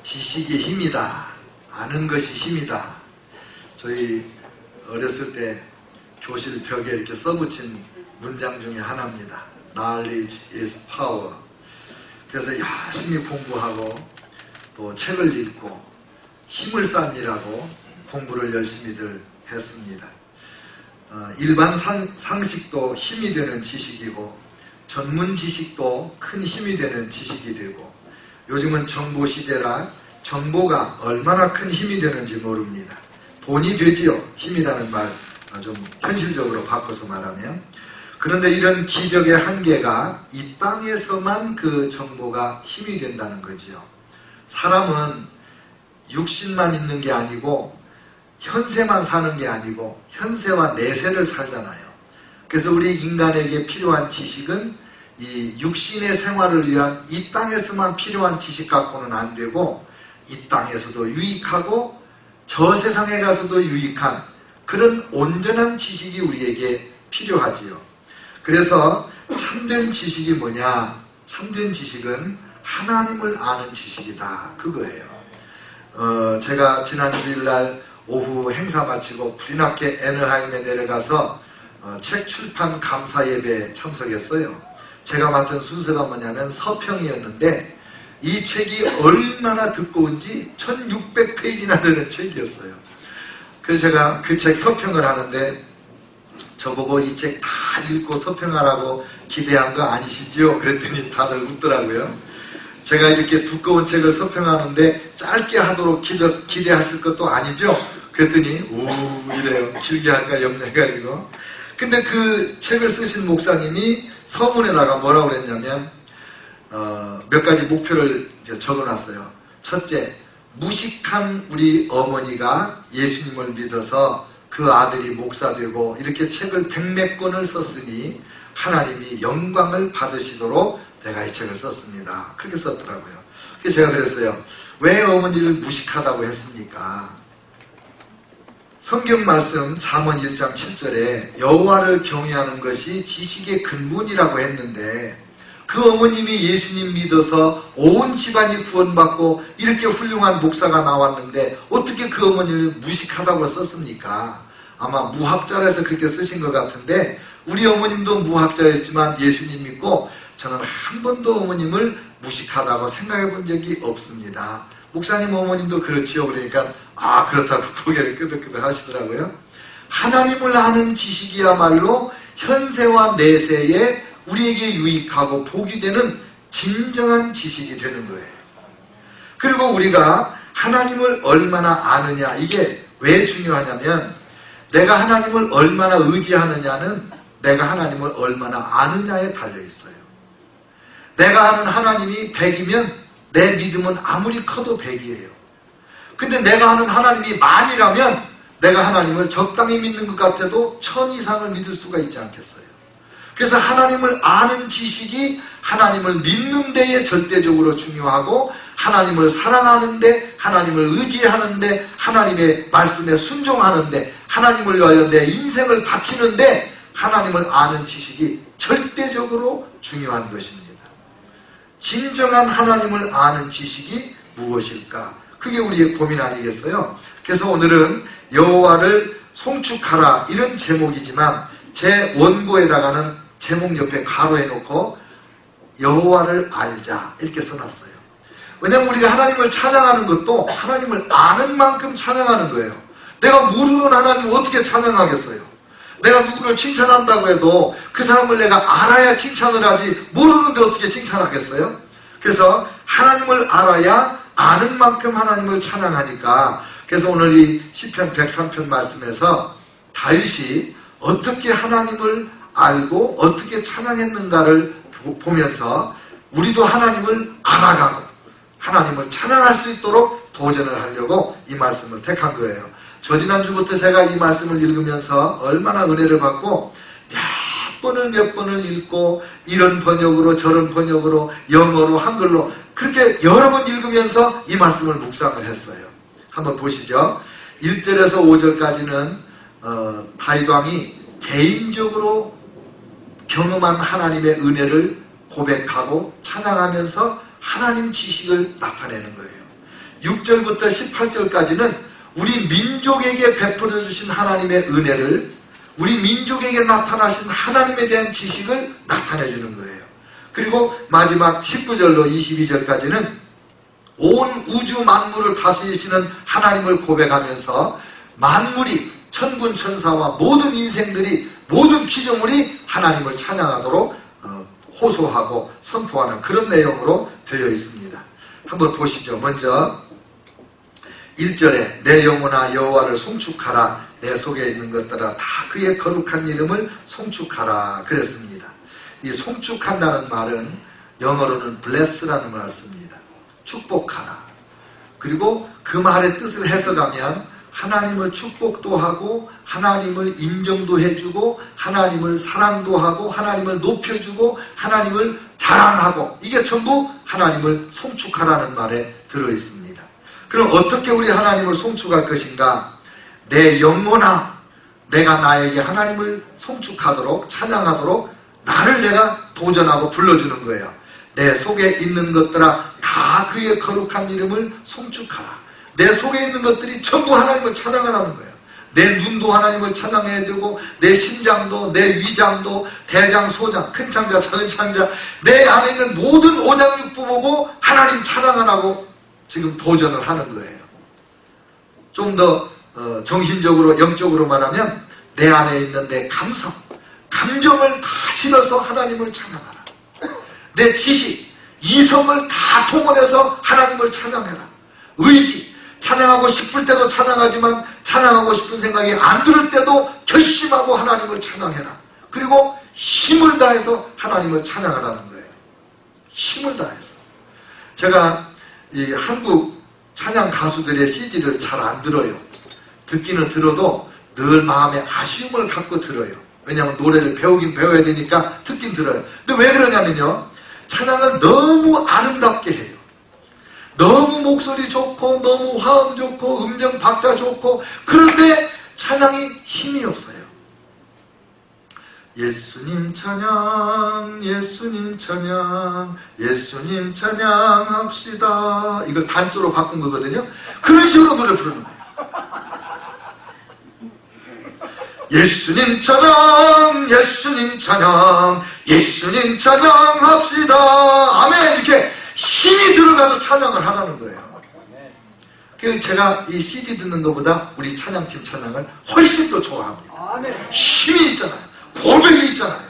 지식이 힘이다. 아는 것이 힘이다. 저희 어렸을 때 교실 벽에 이렇게 써붙인 문장 중에 하나입니다. Knowledge is power. 그래서 열심히 공부하고 또 책을 읽고 힘을 쌓느라고 공부를 열심히들 했습니다. 일반 상식도 힘이 되는 지식이고 전문 지식도 큰 힘이 되는 지식이 되고 요즘은 정보 시대라 정보가 얼마나 큰 힘이 되는지 모릅니다. 돈이 되지요. 힘이라는 말 좀 현실적으로 바꿔서 말하면. 그런데 이런 기적의 한계가 이 땅에서만 그 정보가 힘이 된다는 거지요. 사람은 육신만 있는 게 아니고 현세만 사는 게 아니고 현세와 내세를 살잖아요. 그래서 우리 인간에게 필요한 지식은 이 육신의 생활을 위한 이 땅에서만 필요한 지식 갖고는 안 되고 이 땅에서도 유익하고 저 세상에 가서도 유익한 그런 온전한 지식이 우리에게 필요하지요. 그래서 참된 지식이 뭐냐? 참된 지식은 하나님을 아는 지식이다. 그거예요. 제가 지난 주일날 오후 행사 마치고 불이 나게 애너하임에 내려가서 책 출판 감사 예배에 참석했어요. 제가 맡은 순서가 뭐냐면 서평이었는데 이 책이 얼마나 두꺼운지 1600페이지나 되는 책이었어요. 그래서 제가 그 책 서평을 하는데 저보고 이 책 다 읽고 서평하라고 기대한 거 아니시지요? 그랬더니 다들 웃더라고요. 제가 이렇게 두꺼운 책을 서평하는데 짧게 하도록 기대하실 것도 아니죠? 그랬더니 이래요. 길게 할까 염려해가지고. 근데 그 책을 쓰신 목사님이 서문에다가 뭐라고 그랬냐면 몇 가지 목표를 이제 적어놨어요. 첫째, 무식한 우리 어머니가 예수님을 믿어서 그 아들이 목사되고 이렇게 책을 100몇 권을 썼으니 하나님이 영광을 받으시도록 내가 이 책을 썼습니다. 그렇게 썼더라고요. 그래서 제가 그랬어요. 왜 어머니를 무식하다고 했습니까? 성경 말씀 잠언 1장 7절에 여호와를 경외하는 것이 지식의 근본이라고 했는데 그 어머님이 예수님 믿어서 온 집안이 구원받고 이렇게 훌륭한 목사가 나왔는데 어떻게 그 어머니를 무식하다고 썼습니까? 아마 무학자라서 그렇게 쓰신 것 같은데 우리 어머님도 무학자였지만 예수님 믿고 저는 한 번도 어머님을 무식하다고 생각해 본 적이 없습니다. 목사님 어머님도 그렇지요. 그러니까 그렇다고 고개를 끄덕끄덕 하시더라고요. 하나님을 아는 지식이야말로 현세와 내세에 우리에게 유익하고 복이 되는 진정한 지식이 되는 거예요. 그리고 우리가 하나님을 얼마나 아느냐, 이게 왜 중요하냐면 내가 하나님을 얼마나 의지하느냐는 내가 하나님을 얼마나 아느냐에 달려있어요. 내가 아는 하나님이 100이면 내 믿음은 아무리 커도 100이에요. 근데 내가 아는 하나님이 만이라면 내가 하나님을 적당히 믿는 것 같아도 1000 이상을 믿을 수가 있지 않겠어요. 그래서 하나님을 아는 지식이 하나님을 믿는 데에 절대적으로 중요하고 하나님을 사랑하는데 하나님을 의지하는데 하나님의 말씀에 순종하는데 하나님을 위하여 내 인생을 바치는데 하나님을 아는 지식이 절대적으로 중요한 것입니다. 진정한 하나님을 아는 지식이 무엇일까? 그게 우리의 고민 아니겠어요? 그래서 오늘은 여호와를 송축하라 이런 제목이지만 제 원고에다가는 제목 옆에 가로해 놓고 여호와를 알자 이렇게 써놨어요. 왜냐하면 우리가 하나님을 찬양하는 것도 하나님을 아는 만큼 찬양하는 거예요. 내가 모르는 하나님을 어떻게 찬양하겠어요? 내가 누구를 칭찬한다고 해도 그 사람을 내가 알아야 칭찬을 하지 모르는데 어떻게 칭찬하겠어요? 그래서 하나님을 알아야 아는 만큼 하나님을 찬양하니까 그래서 오늘 이 시편 103편 말씀에서 다윗이 어떻게 하나님을 알고 어떻게 찬양했는가를 보면서 우리도 하나님을 알아가고 하나님을 찬양할 수 있도록 도전을 하려고 이 말씀을 택한 거예요. 저 지난주부터 제가 이 말씀을 읽으면서 얼마나 은혜를 받고 몇 번을 읽고 이런 번역으로 저런 번역으로 영어로 한글로 그렇게 여러 번 읽으면서 이 말씀을 묵상을 했어요. 한번 보시죠. 1절에서 5절까지는 다윗 왕이 개인적으로 경험한 하나님의 은혜를 고백하고 찬양하면서 하나님 지식을 나타내는 거예요. 6절부터 18절까지는 우리 민족에게 베풀어 주신 하나님의 은혜를, 우리 민족에게 나타나신 하나님에 대한 지식을 나타내 주는 거예요. 그리고 마지막 19절로 22절까지는 온 우주 만물을 다스리시는 하나님을 고백하면서 만물이, 천군 천사와 모든 인생들이, 모든 피조물이 하나님을 찬양하도록 호소하고 선포하는 그런 내용으로 되어 있습니다. 한번 보시죠. 먼저 1절에 내 영혼아 여호와를 송축하라. 내 속에 있는 것들아 다 그의 거룩한 이름을 송축하라 그랬습니다. 이 송축한다는 말은 영어로는 bless라는 말을 씁니다. 축복하라. 그리고 그 말의 뜻을 해석하면 하나님을 축복도 하고 하나님을 인정도 해주고 하나님을 사랑도 하고 하나님을 높여주고 하나님을 자랑하고, 이게 전부 하나님을 송축하라는 말에 들어있습니다. 그럼 어떻게 우리 하나님을 송축할 것인가? 내 영혼아, 내가 나에게 하나님을 송축하도록 찬양하도록 나를 내가 도전하고 불러주는 거예요. 내 속에 있는 것들아 다 그의 거룩한 이름을 송축하라. 내 속에 있는 것들이 전부 하나님을 찬양하라는 거예요. 내 눈도 하나님을 찬양해야 되고, 내 심장도, 내 위장도, 대장, 소장, 큰 창자, 작은 창자, 내 안에 있는 모든 오장육부 보고 하나님 찬양하라고 지금 도전을 하는 거예요. 좀 더 정신적으로, 영적으로 말하면 내 안에 있는 내 감성, 감정을 다 실어서 하나님을 찬양하라. 내 지식, 이성을 다 동원해서 하나님을 찬양해라. 의지, 찬양하고 싶을 때도 찬양하지만 찬양하고 싶은 생각이 안 들을 때도 결심하고 하나님을 찬양해라. 그리고 힘을 다해서 하나님을 찬양하라는 거예요. 힘을 다해서. 제가 이 한국 찬양 가수들의 CD를 잘 안 들어요. 듣기는 들어도 늘 마음에 아쉬움을 갖고 들어요. 왜냐하면 노래를 배우긴 배워야 되니까 듣긴 들어요. 근데 왜 그러냐면요, 찬양을 너무 아름답게 해요. 너무 목소리 좋고 너무 화음 좋고 음정 박자 좋고, 그런데 찬양이 힘이 없어요. 예수님 찬양, 예수님 찬양, 예수님 찬양합시다. 이걸 단조로 바꾼 거거든요. 그런 식으로 노래 부르는 거예요. 예수님 찬양, 예수님 찬양, 예수님 찬양합시다. 아멘. 이렇게 힘이 들어가서 찬양을 하라는 거예요. 그래서 제가 이 CD 듣는 것보다 우리 찬양팀 찬양을 훨씬 더 좋아합니다. 힘이 있잖아요. 고백이 있잖아요.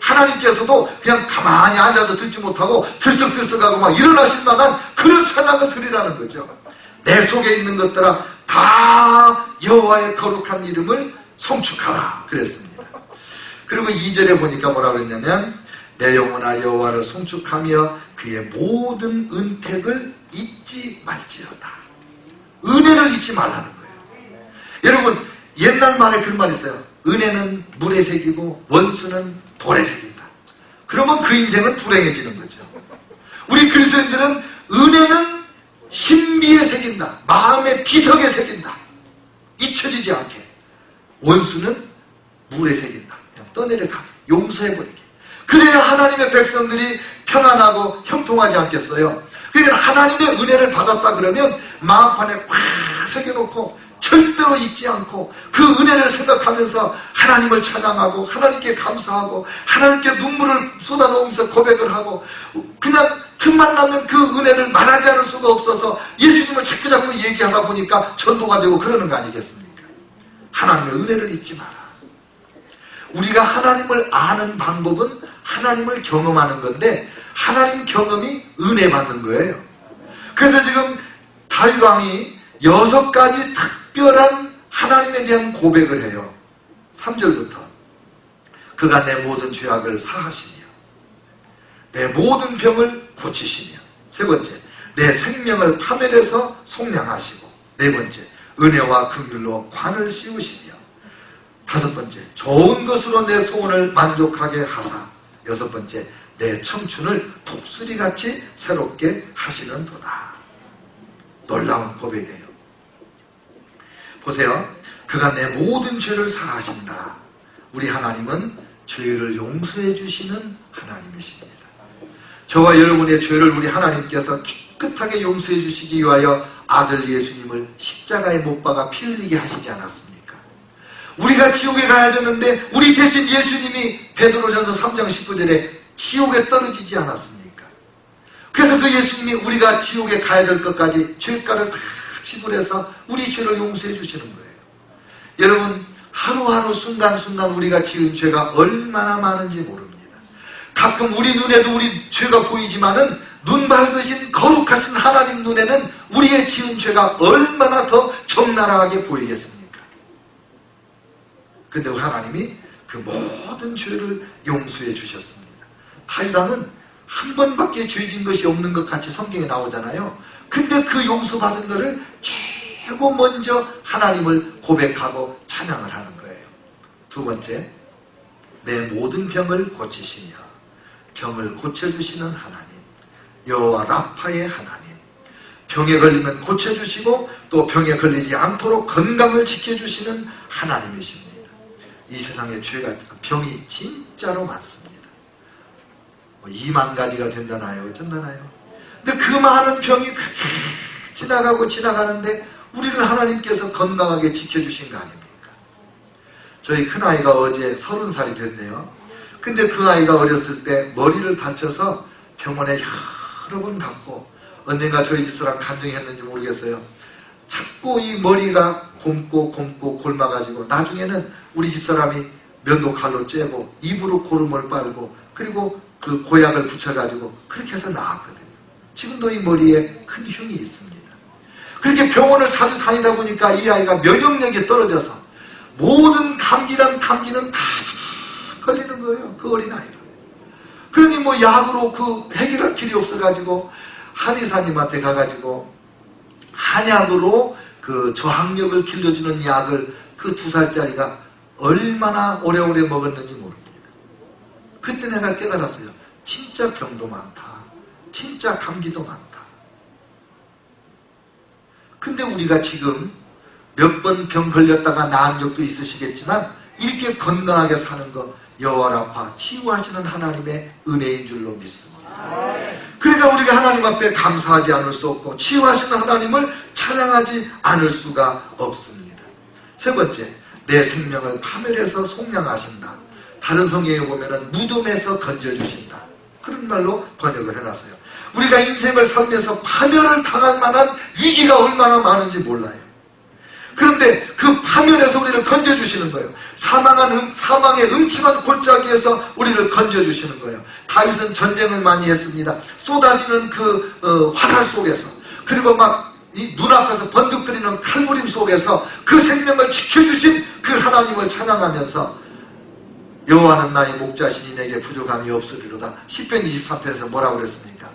하나님께서도 그냥 가만히 앉아서 듣지 못하고 들썩들썩하고 막 일어나실 만한 그런 찬양을 드리라는 거죠. 내 속에 있는 것들아 다 여호와의 거룩한 이름을 송축하라 그랬습니다. 그리고 2절에 보니까 뭐라고 그랬냐면 내 영혼아 여호와를 송축하며 그의 모든 은택을 잊지 말지어다. 은혜를 잊지 말라는 거예요. 여러분, 옛날 말에 그런 말이 있어요. 은혜는 물에 새기고 원수는 돌에 새긴다. 그러면 그 인생은 불행해지는 거죠. 우리 그리스도인들은 은혜는 신비에 새긴다. 마음의 비석에 새긴다. 잊혀지지 않게. 원수는 물에 새긴다. 그냥 떠내려가게. 용서해버리게. 그래야 하나님의 백성들이 평안하고 형통하지 않겠어요. 그러니까 하나님의 은혜를 받았다 그러면 마음판에 꽉 새겨놓고 절대로 잊지 않고 그 은혜를 생각하면서 하나님을 찬양하고 하나님께 감사하고 하나님께 눈물을 쏟아놓으면서 고백을 하고, 그냥 틈만 나면 그 은혜를 말하지 않을 수가 없어서 예수님을 자꾸 얘기하다 보니까 전도가 되고 그러는 거 아니겠습니까? 하나님의 은혜를 잊지 마라. 우리가 하나님을 아는 방법은 하나님을 경험하는 건데, 하나님 경험이 은혜 받는 거예요. 그래서 지금 다윗 왕이 6가지 특별한 하나님에 대한 고백을 해요. 3절부터 그가 내 모든 죄악을 사하시며 내 모든 병을 고치시며, 세 번째 내 생명을 파멸해서 속량하시고, 네 번째 은혜와 긍휼로 관을 씌우시며, 다섯 번째 좋은 것으로 내 소원을 만족하게 하사, 여섯 번째 내 청춘을 독수리같이 새롭게 하시는도다. 놀라운 고백이에요. 보세요. 그가 내 모든 죄를 사하신다. 우리 하나님은 죄를 용서해 주시는 하나님이십니다. 저와 여러분의 죄를 우리 하나님께서 깨끗하게 용서해 주시기 위하여 아들 예수님을 십자가에 못 박아 피 흘리게 하시지 않았습니까? 우리가 지옥에 가야 되는데 우리 대신 예수님이 베드로전서 3장 19절에 지옥에 떨어지지 않았습니까? 그래서 그 예수님이 우리가 지옥에 가야 될 것까지 죄가를 다 지불해서 우리 죄를 용서해 주시는 거예요. 여러분, 하루하루 순간순간 우리가 지은 죄가 얼마나 많은지 모릅니다. 가끔 우리 눈에도 우리 죄가 보이지만은 눈 밝으신 거룩하신 하나님 눈에는 우리의 지은 죄가 얼마나 더 적나라하게 보이겠습니까? 근데 하나님이 그 모든 죄를 용서해 주셨습니다. 다윗왕은 한 번밖에 죄진 것이 없는 것 같이 성경에 나오잖아요. 근데 그 용서받은 것을 최고 먼저 하나님을 고백하고 찬양을 하는 거예요. 두 번째, 내 모든 병을 고치시며 병을 고쳐주시는 하나님, 여호와 라파의 하나님, 병에 걸리면 고쳐주시고 또 병에 걸리지 않도록 건강을 지켜주시는 하나님이십니다. 이 세상에 병이 진짜로 많습니다. 2만 가지가 된다나요? 어쩐다나요? 근데 그 많은 병이 지나가고 지나가는데 우리를 하나님께서 건강하게 지켜주신 거 아닙니까? 저희 큰아이가 어제 30살이 됐네요. 근데 그 아이가 어렸을 때 머리를 다쳐서 병원에 여러 번 갔고 언젠가 저희 집사람 간증했는지 모르겠어요. 자꾸 이 머리가 곪고 골마가지고 나중에는 우리 집사람이 면도칼로 째고 입으로 고름을 빨고 그리고 그 고약을 붙여가지고 그렇게 해서 나았거든요. 지금도 이 머리에 큰 흉이 있습니다. 그렇게 병원을 자주 다니다 보니까 이 아이가 면역력이 떨어져서 모든 감기는 다 걸리는 거예요. 그 어린아이가. 그러니 뭐 약으로 그 해결할 길이 없어가지고 한의사님한테 가가지고 한약으로 그 저항력을 길러주는 약을 그 2살짜리가 얼마나 오래오래 먹었는지 모릅니다. 그때 내가 깨달았어요. 진짜 병도 많다. 진짜 감기도 많다. 근데 우리가 지금 몇 번 병 걸렸다가 나은 적도 있으시겠지만 이렇게 건강하게 사는 거 여호와 라파 치유하시는 하나님의 은혜인 줄로 믿습니다. 그러니까 우리가 하나님 앞에 감사하지 않을 수 없고 치유하시는 하나님을 찬양하지 않을 수가 없습니다. 세 번째, 내 생명을 파멸해서 속량하신다. 다른 성경에 보면은 무덤에서 건져주신다. 그런 말로 번역을 해놨어요. 우리가 인생을 살면서 파멸을 당할 만한 위기가 얼마나 많은지 몰라요. 그런데 그 파멸에서 우리를 건져주시는 거예요. 사망의 음침한 골짜기에서 우리를 건져주시는 거예요. 다윗은 전쟁을 많이 했습니다. 쏟아지는 그 화살 속에서 그리고 막 이 눈앞에서 번득거리는 칼부림 속에서 그 생명을 지켜주신 그 하나님을 찬양하면서 여호와는 나의 목자시니 내게 부족함이 없으리로다. 시편 23편에서 뭐라고 그랬습니까?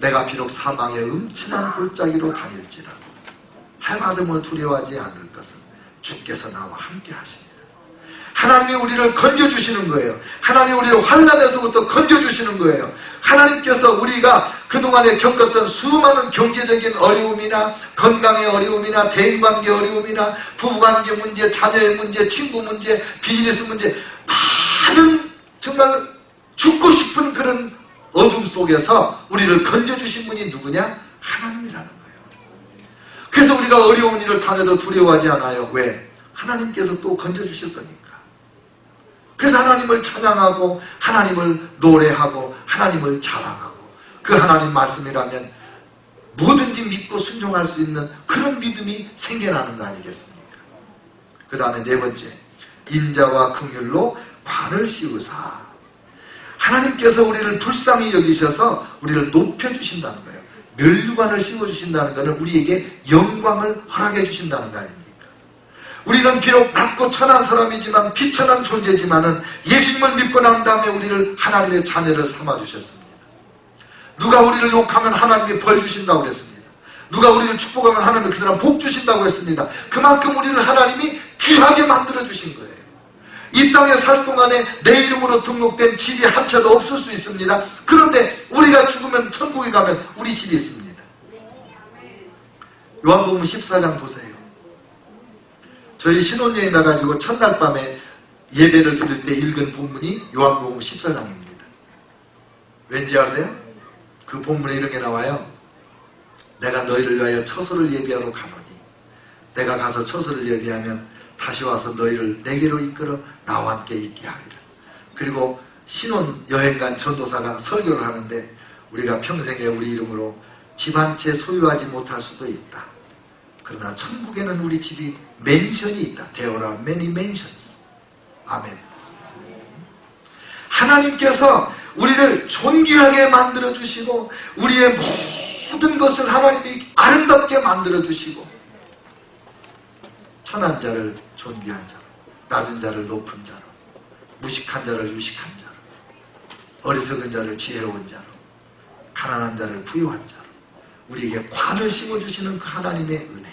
내가 비록 사망의 음침한 골짜기로 다닐지라도 해받음을 두려워하지 않을 것은 주께서 나와 함께 하십니다. 하나님이 우리를 건져주시는 거예요. 하나님이 우리를 환난에서부터 건져주시는 거예요. 하나님께서 우리가 그동안에 겪었던 수많은 경제적인 어려움이나 건강의 어려움이나 대인관계 어려움이나 부부관계 문제, 자녀의 문제, 친구 문제, 비즈니스 문제 많은 정말 죽고 싶은 그런 어둠 속에서 우리를 건져주신 분이 누구냐? 하나님이라는 거예요. 그래서 우리가 어려운 일을 당해도 두려워하지 않아요. 왜? 하나님께서 또 건져주실 거니까. 그래서 하나님을 찬양하고 하나님을 노래하고 하나님을 자랑하고 그 하나님 말씀이라면 뭐든지 믿고 순종할 수 있는 그런 믿음이 생겨나는 거 아니겠습니까? 그 다음에 네 번째, 인자와 긍휼로 관을 씌우사. 하나님께서 우리를 불쌍히 여기셔서 우리를 높여주신다는 거예요. 면류관을 씌워주신다는 것은 우리에게 영광을 허락해 주신다는 거 아닙니까? 우리는 비록 낮고 천한 사람이지만 비천한 존재지만은 예수님을 믿고 난 다음에 우리를 하나님의 자녀를 삼아주셨습니다. 누가 우리를 욕하면 하나님이 벌 주신다고 그랬습니다. 누가 우리를 축복하면 하나님이 그 사람 복 주신다고 했습니다. 그만큼 우리를 하나님이 귀하게 만들어 주신 거예요. 이 땅에 살 동안에 내 이름으로 등록된 집이 한 채도 없을 수 있습니다. 그런데 우리가 죽으면 천국에 가면 우리 집이 있습니다. 요한복음 14장 보세요. 저희 신혼여행 가가지고 첫날 밤에 예배를 드릴 때 읽은 본문이 요한복음 14장입니다. 왠지 아세요? 그 본문에 이런 게 나와요. 내가 너희를 위하여 처소를 예비하러 가노니 내가 가서 처소를 예비하면 다시 와서 너희를 내게로 이끌어 나와 함께 있게 하리라. 그리고 신혼여행 간 전도사가 설교를 하는데 우리가 평생에 우리 이름으로 집 한 채 소유하지 못할 수도 있다. 그러나 천국에는 우리 집이 맨션이 있다. There are many mansions. 아멘. 하나님께서 우리를 존귀하게 만들어주시고 우리의 모든 것을 하나님이 아름답게 만들어주시고 천한 자를 존귀한 자로, 낮은 자를 높은 자로, 무식한 자를 유식한 자로, 어리석은 자를 지혜로운 자로, 가난한 자를 부유한 자로 우리에게 관을 심어주시는 그 하나님의 은혜,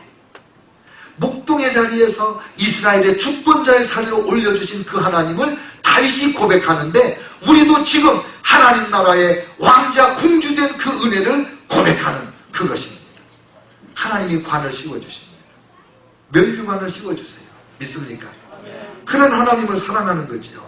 목동의 자리에서 이스라엘의 주권자의 자리로 올려주신 그 하나님을 다시 고백하는데 우리도 지금 하나님 나라의 왕자 공주된 그 은혜를 고백하는 그것입니다. 하나님이 관을 씌워주십니다. 면류관을 씌워주세요. 믿습니까? 그런 하나님을 사랑하는 거지요.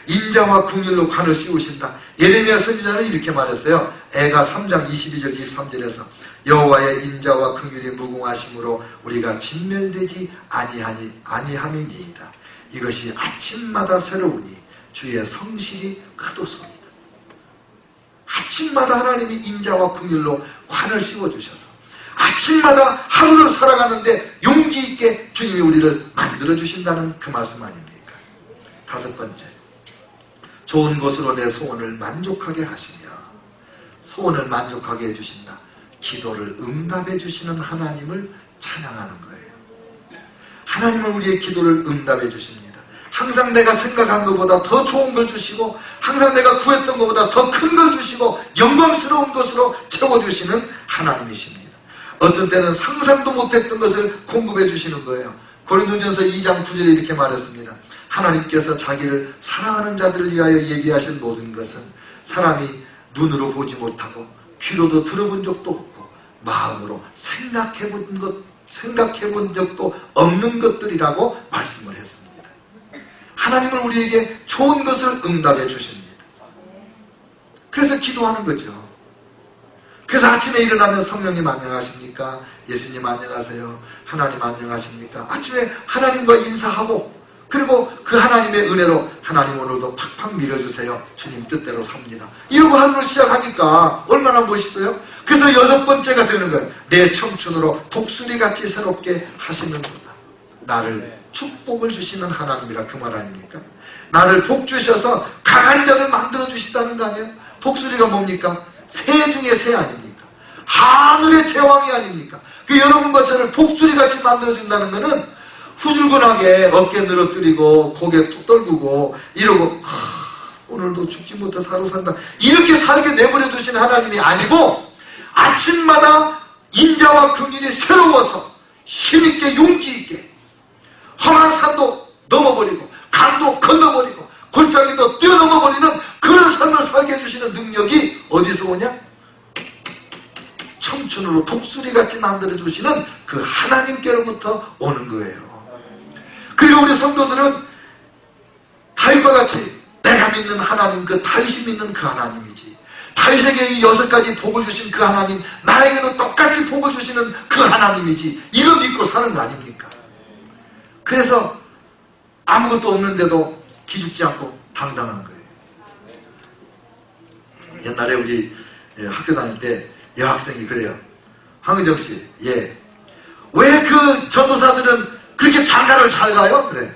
인자와 긍휼로 관을 씌우신다. 예레미야 선지자는 이렇게 말했어요. 애가 3장 22절 23절에서 여호와의 인자와 긍휼이 무궁하심으로 우리가 진멸되지 아니함이니이다. 이것이 아침마다 새로우니 주의 성실이 크도소이다. 아침마다 하나님이 인자와 긍휼로 관을 씌워주셔서 아침마다 하루를 살아가는데 용기 있게 주님이 우리를 만들어주신다는 그 말씀 아닙니까? 다섯 번째, 좋은 것으로 내 소원을 만족하게 하시며 소원을 만족하게 해주신다. 기도를 응답해 주시는 하나님을 찬양하는 거예요. 하나님은 우리의 기도를 응답해 주십니다. 항상 내가 생각한 것보다 더 좋은 걸 주시고 항상 내가 구했던 것보다 더 큰 걸 주시고 영광스러운 것으로 채워주시는 하나님이십니다. 어떤 때는 상상도 못했던 것을 공급해 주시는 거예요. 고린도전서 2장 9절에 이렇게 말했습니다. 하나님께서 자기를 사랑하는 자들을 위하여 얘기하신 모든 것은 사람이 눈으로 보지 못하고 귀로도 들어본 적도 없고 마음으로 생각해 본 적도 없는 것들이라고 말씀을 했습니다. 하나님은 우리에게 좋은 것을 응답해 주십니다. 그래서 기도하는 거죠. 그래서 아침에 일어나면 성령님 안녕하십니까? 예수님 안녕하세요. 하나님 안녕하십니까? 아침에 하나님과 인사하고 그리고 그 하나님의 은혜로 하나님 오늘도 팍팍 밀어주세요. 주님 뜻대로 삽니다. 이러고 하루를 시작하니까 얼마나 멋있어요? 그래서 여섯 번째가 되는 거예요. 내 청춘으로 독수리같이 새롭게 하시는구나. 나를 축복을 주시는 하나님이라 그 말 아닙니까? 나를 복 주셔서 강한 자를 만들어 주신다는 거 아니에요? 독수리가 뭡니까? 새 중에 새 아닙니까? 하늘의 제왕이 아닙니까? 그 여러분과 저를 독수리같이 만들어 준다는 거는 후줄근하게 어깨 늘어뜨리고 고개 툭 떨구고 이러고 오늘도 죽지 못해 사로 산다 이렇게 살게 내버려 두신 하나님이 아니고 아침마다 인자와 긍휼이 새로워서 힘있게 용기있게 험한 산도 넘어버리고 강도 건너버리고 골짜기도 뛰어넘어버리는 그런 삶을 살게 해주시는 능력이 어디서 오냐? 청춘으로 독수리같이 만들어주시는 그 하나님께로부터 오는 거예요. 그리고 우리 성도들은 다윗과 같이 내가 믿는 하나님, 그 다윗이 믿는 그 하나님이지. 다윗에게 이 6가지 복을 주신 그 하나님, 나에게도 똑같이 복을 주시는 그 하나님이지. 이거 믿고 사는 거 아닙니까? 그래서 아무것도 없는데도 기죽지 않고 당당한 거예요. 옛날에 우리 학교 다닐 때 여학생이 그래요. 황의정 씨, 예. 왜 그 전도사들은 그렇게 장가를 잘 가요? 그래.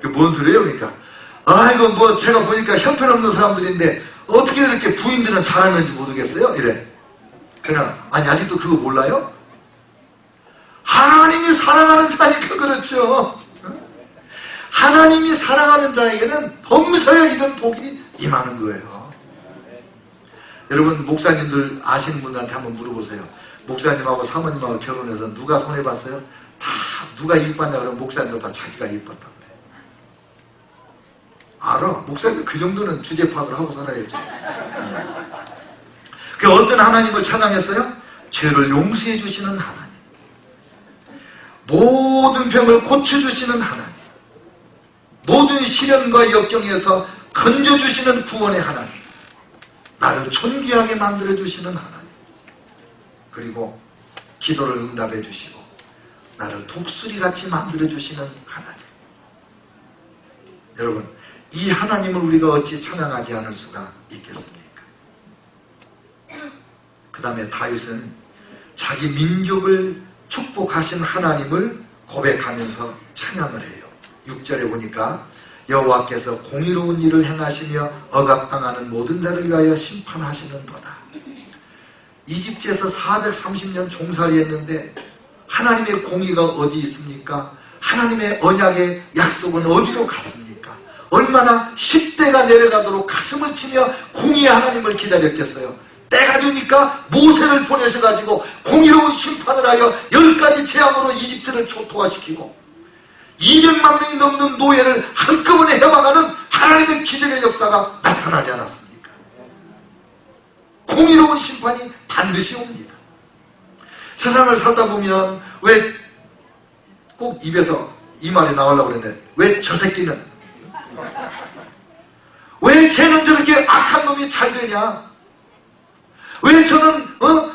그 뭔 소리예요? 그러니까. 아이고, 뭐, 제가 보니까 형편없는 사람들인데, 어떻게 이렇게 부인들은 잘하는지 모르겠어요? 이래. 그냥, 아니, 아직도 그거 몰라요? 하나님이 사랑하는 자니까 그렇죠. 하나님이 사랑하는 자에게는 범사에 이런 복이 임하는 거예요. 여러분, 목사님들 아시는 분들한테 한번 물어보세요. 목사님하고 사모님하고 결혼해서 누가 손해봤어요? 다 누가 이익받냐 그러면 목사님들 다 자기가 이익받다고 그래. 알아. 목사님들 그 정도는 주제 파악을 하고 살아야죠. 그 어떤 하나님을 찬양했어요? 죄를 용서해 주시는 하나님, 모든 병을 고쳐주시는 하나님, 모든 시련과 역경에서 건져주시는 구원의 하나님, 나를 존귀하게 만들어주시는 하나님, 그리고 기도를 응답해 주시고 나를 독수리같이 만들어 주시는 하나님. 여러분, 이 하나님을 우리가 어찌 찬양하지 않을 수가 있겠습니까? 그 다음에 다윗은 자기 민족을 축복하신 하나님을 고백하면서 찬양을 해요. 6절에 보니까 여호와께서 공의로운 일을 행하시며 억압당하는 모든 자를 위하여 심판하시는도다. 이집트에서 430년 종살이 했는데 하나님의 공의가 어디 있습니까? 하나님의 언약의 약속은 어디로 갔습니까? 얼마나 10대가 내려가도록 가슴을 치며 공의의 하나님을 기다렸겠어요. 때가 되니까 모세를 보내셔가지고 공의로운 심판을 하여 10가지 재앙으로 이집트를 초토화시키고 200만 명이 넘는 노예를 한꺼번에 해방하는 하나님의 기적의 역사가 나타나지 않았습니까? 공의로운 심판이 반드시 옵니다. 세상을 살다 보면 왜 꼭 입에서 이 말이 나오려고 그랬는데 왜 저 새끼는 왜 쟤는 저렇게 악한 놈이 잘 되냐? 왜 저는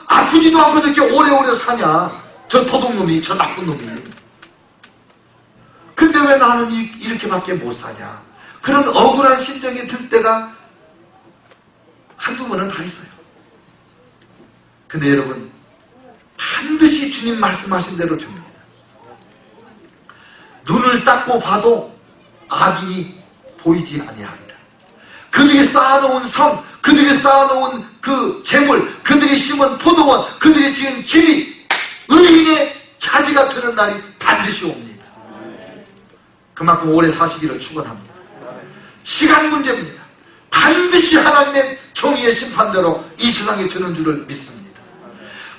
아프지도 않고서 이렇게 오래오래 사냐? 저 도둑놈이, 저 나쁜 놈이. 근데 왜 나는 이렇게밖에 못 사냐? 그런 억울한 심정이 들 때가 한두 번은 다 있어요. 근데 여러분, 반드시 주님 말씀하신 대로 됩니다. 눈을 닦고 봐도 악인이 보이지 아니하리라. 그들이 쌓아놓은 성, 그들이 쌓아놓은 그 재물, 그들이 심은 포도원, 그들이 지은 집이 의인의 차지가 되는 날이 반드시 옵니다. 그만큼 오래 사시기를 축원합니다. 시간 문제입니다. 반드시 하나님의 정의의 심판대로 이 세상이 되는 줄을 믿습니다.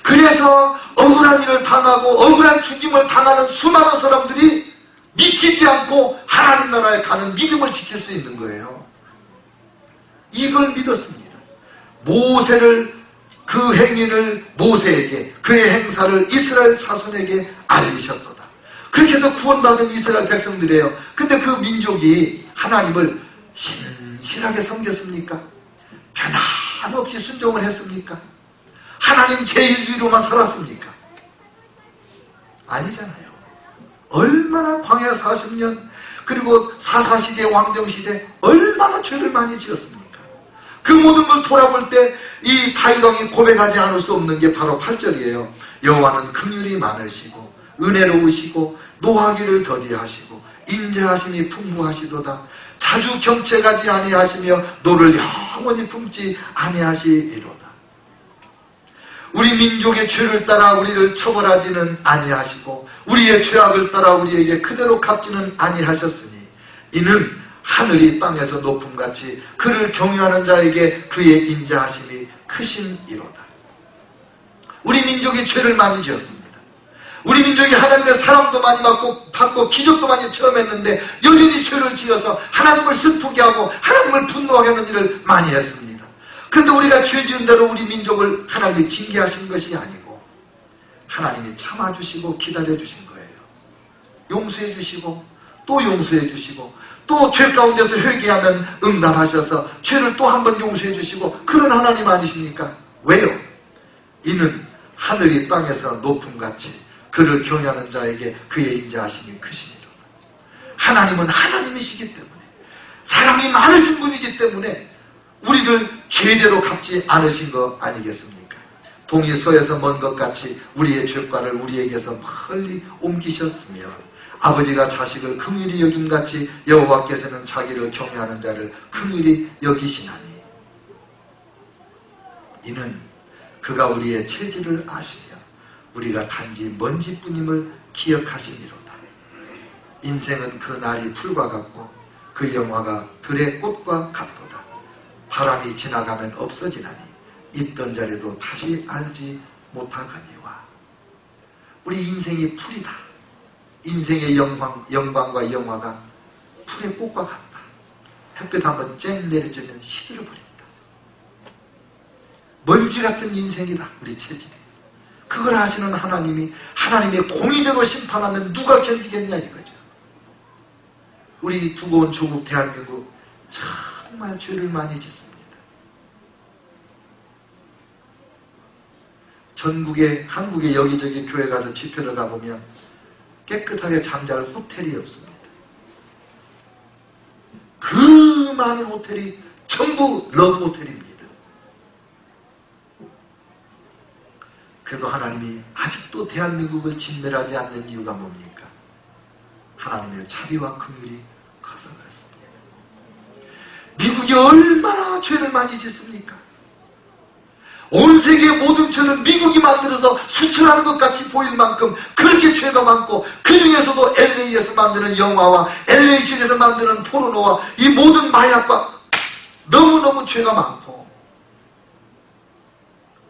그래서 억울한 일을 당하고 억울한 죽임을 당하는 수많은 사람들이 미치지 않고 하나님 나라에 가는 믿음을 지킬 수 있는 거예요. 이걸 믿었습니다. 모세를, 그 행위를 모세에게, 그의 행사를 이스라엘 자손에게 알리셨도다. 그렇게 해서 구원받은 이스라엘 백성들이에요. 근데 그 민족이 하나님을 신실하게 섬겼습니까? 변함없이 순종을 했습니까? 하나님 제일주의로만 살았습니까? 아니잖아요. 얼마나 광야 40년 그리고 사사시대 왕정시대 얼마나 죄를 많이 지었습니까? 그 모든 걸 돌아볼 때 이 다윗 왕이 고백하지 않을 수 없는 게 바로 8절이에요. 여호와는 긍휼이 많으시고 은혜로우시고 노하기를 더디하시고 인자하심이 풍부하시도다. 자주 경채가지 아니하시며 노를 영원히 품지 아니하시리로다. 우리 민족의 죄를 따라 우리를 처벌하지는 아니하시고 우리의 죄악을 따라 우리에게 그대로 갚지는 아니하셨으니 이는 하늘이 땅에서 높음같이 그를 경유하는 자에게 그의 인자하심이 크심이로다. 우리 민족이 죄를 많이 지었습니다. 우리 민족이 하나님의 사랑도 많이 받고 기적도 많이 체험했는데 여전히 죄를 지어서 하나님을 슬프게 하고 하나님을 분노하게 하는 일을 많이 했습니다. 그런데 우리가 죄 지은 대로 우리 민족을 하나님이 징계하신 것이 아니고 하나님이 참아주시고 기다려주신 거예요. 용서해주시고 또 용서해주시고 또 죄 가운데서 회개하면 응답하셔서 죄를 또 한 번 용서해주시고 그런 하나님 아니십니까? 왜요? 이는 하늘이 땅에서 높음같이 그를 경외하는 자에게 그의 인자하심이 크시니라. 하나님은 하나님이시기 때문에 사랑이 많으신 분이기 때문에 우리를 죄대로 갚지 않으신 거 아니겠습니까? 동이 서에서 먼 것 같이 우리의 죄과를 우리에게서 멀리 옮기셨으며 아버지가 자식을 긍휼히 여김같이 여호와께서는 자기를 경외하는 자를 긍휼히 여기시나니 이는 그가 우리의 체질을 아시며 우리가 단지 먼지뿐임을 기억하시니로다. 인생은 그 날이 풀과 같고 그 영화가 들의 꽃과 같도다. 바람이 지나가면 없어지나니 있던 자리도 다시 알지 못하거니와. 우리 인생이 풀이다. 인생의 영광과 영화가 풀의 꽃과 같다. 햇볕 한번 쨍 내려주면 시들어버린다. 먼지 같은 인생이다. 우리 체질이. 그걸 아시는 하나님이 하나님의 공의대로 심판하면 누가 견디겠냐 이거죠. 우리 두고 온 조국 대한민국 정말 죄를 많이 짓습니다. 전국에 한국에 여기저기 교회 가서 집회를 가보면 깨끗하게 잠잘 호텔이 없습니다. 그 많은 호텔이 전부 러브 호텔입니다. 그래도 하나님이 아직도 대한민국을 진멸하지 않는 이유가 뭡니까? 하나님의 자비와 긍휼이 커서 그렇습니다. 미국이 얼마나 죄를 많이 짓습니까? 온 세계의 모든 죄는 미국이 만들어서 수출하는 것 같이 보일 만큼 그렇게 죄가 많고, 그 중에서도 LA에서 만드는 영화와 LA 쪽에서 만드는 포르노와 이 모든 마약과 너무너무 죄가 많고,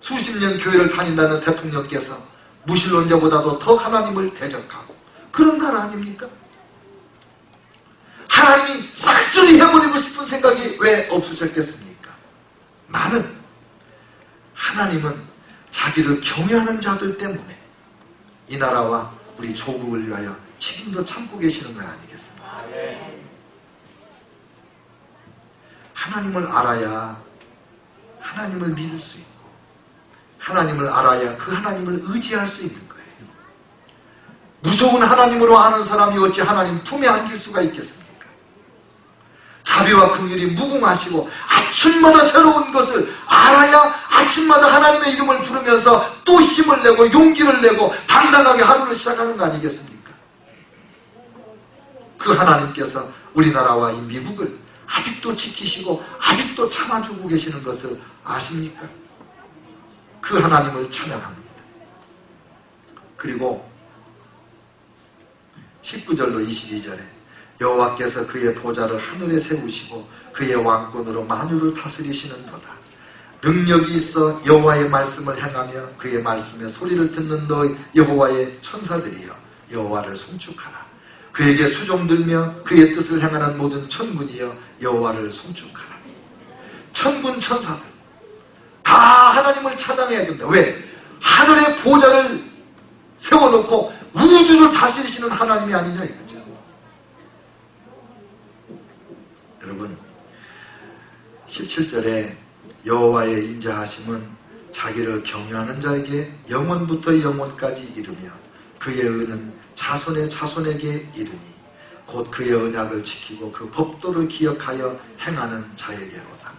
수십 년 교회를 다닌다는 대통령께서 무신론자보다도 더 하나님을 대적하고 그런 나라 아닙니까? 하나님이 싹쓸이 해버리고 싶은 생각이 왜 없으셨겠습니까? 많은 하나님은 자기를 경외하는 자들 때문에 이 나라와 우리 조국을 위하여 지금도 참고 계시는 거 아니겠습니까? 하나님을 알아야 하나님을 믿을 수 있고, 하나님을 알아야 그 하나님을 의지할 수 있는 거예요. 무서운 하나님으로 아는 사람이 어찌 하나님 품에 안길 수가 있겠습니까? 자비와 긍휼이 무궁하시고 아침마다 새로운 것을 알아야 아침마다 하나님의 이름을 부르면서 또 힘을 내고 용기를 내고 당당하게 하루를 시작하는 거 아니겠습니까? 그 하나님께서 우리나라와 이 미국을 아직도 지키시고 아직도 참아주고 계시는 것을 아십니까? 그 하나님을 찬양합니다. 그리고 19절로 22절에 여호와께서 그의 보좌를 하늘에 세우시고 그의 왕권으로 만유를 다스리시는도다. 능력이 있어 여호와의 말씀을 행하며 그의 말씀에 소리를 듣는 너 여호와의 천사들이여 여호와를 송축하라. 그에게 수종들며 그의 뜻을 행하는 모든 천군이여 여호와를 송축하라. 천군 천사들 다 하나님을 찬양해야 된다. 왜? 하늘의 보좌를 세워놓고 우주를 다스리시는 하나님이 아니냐 이거죠. 여러분 17절에 여호와의 인자하심은 자기를 경외하는 자에게 영원부터 영원까지 이르며 그의 의는 자손의 자손에게 이르니 곧 그의 언약을 지키고 그 법도를 기억하여 행하는 자에게로다.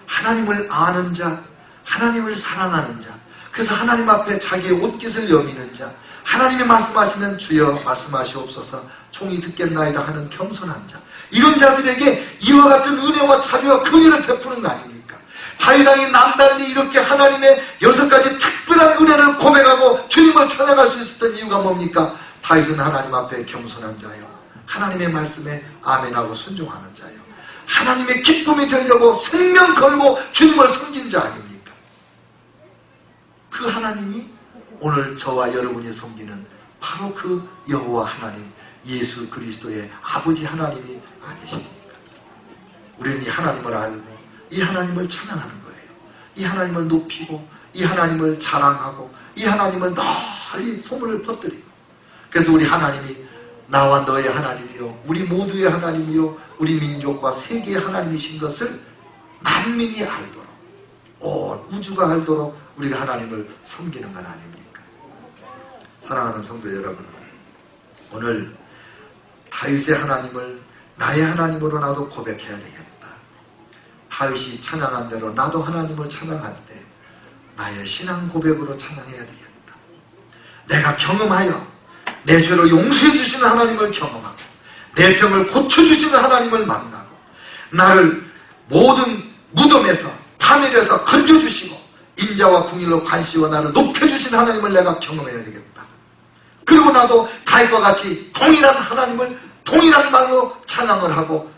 하나님을 아는 자, 하나님을 사랑하는 자, 그래서 하나님 앞에 자기의 옷깃을 여미는 자, 하나님이 말씀하시면 주여 말씀하시옵소서 종이 듣겠나이다 하는 겸손한 자, 이런 자들에게 이와 같은 은혜와 자비와 긍휼을 베푸는 거 아닙니까? 다윗 왕이 남달리 이렇게 하나님의 6가지 특별한 은혜를 고백하고 주님을 찬양할 수 있었던 이유가 뭡니까? 다윗은 하나님 앞에 겸손한 자요, 하나님의 말씀에 아멘하고 순종하는 자요, 하나님의 기쁨이 되려고 생명 걸고 주님을 섬긴 자 아닙니까? 그 하나님이 오늘 저와 여러분이 섬기는 바로 그 여호와 하나님, 예수 그리스도의 아버지 하나님이 아니십니까? 우리는 이 하나님을 알고 이 하나님을 찬양하는 거예요. 이 하나님을 높이고 이 하나님을 자랑하고 이 하나님을 널리 소문을 퍼뜨리고, 그래서 우리 하나님이 나와 너의 하나님이요 우리 모두의 하나님이요 우리 민족과 세계의 하나님이신 것을 만민이 알도록, 온 우주가 알도록 우리가 하나님을 섬기는 건 아닙니까? 사랑하는 성도 여러분, 오늘 다윗의 하나님을 나의 하나님으로 나도 고백해야 되겠다. 다윗이 찬양한 대로 나도 하나님을 찬양할 때 나의 신앙 고백으로 찬양해야 되겠다. 내가 경험하여 내 죄로 용서해 주시는 하나님을 경험하고 내 병을 고쳐주시는 하나님을 만나고 나를 모든 무덤에서 파멸에서 건져주시고 인자와 긍휼로 관시와 나를 높여주신 하나님을 내가 경험해야 되겠다. 그리고 나도 다윗과 같이 동일한 하나님을 동일한 말로 찬양을 하고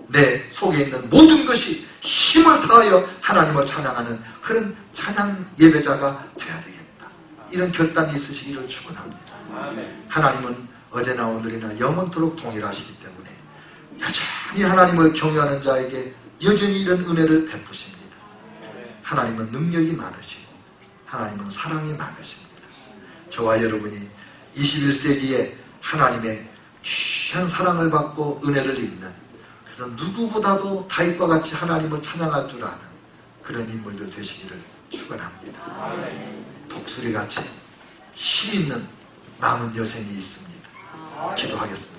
내 속에 있는 모든 것이 힘을 다하여 하나님을 찬양하는 그런 찬양 예배자가 돼야 되겠다. 이런 결단이 있으시기를 축원합니다. 하나님은 어제나 오늘이나 영원토록 동일하시기 때문에 여전히 하나님을 경외하는 자에게 여전히 이런 은혜를 베푸십니다. 하나님은 능력이 많으시고 하나님은 사랑이 많으십니다. 저와 여러분이 21세기에 하나님의 귀한 사랑을 받고 은혜를 입는, 그래서 누구보다도 다윗과 같이 하나님을 찬양할 줄 아는 그런 인물들 되시기를 축원합니다. 독수리같이 힘있는 남은 여생이 있습니다. 기도하겠습니다.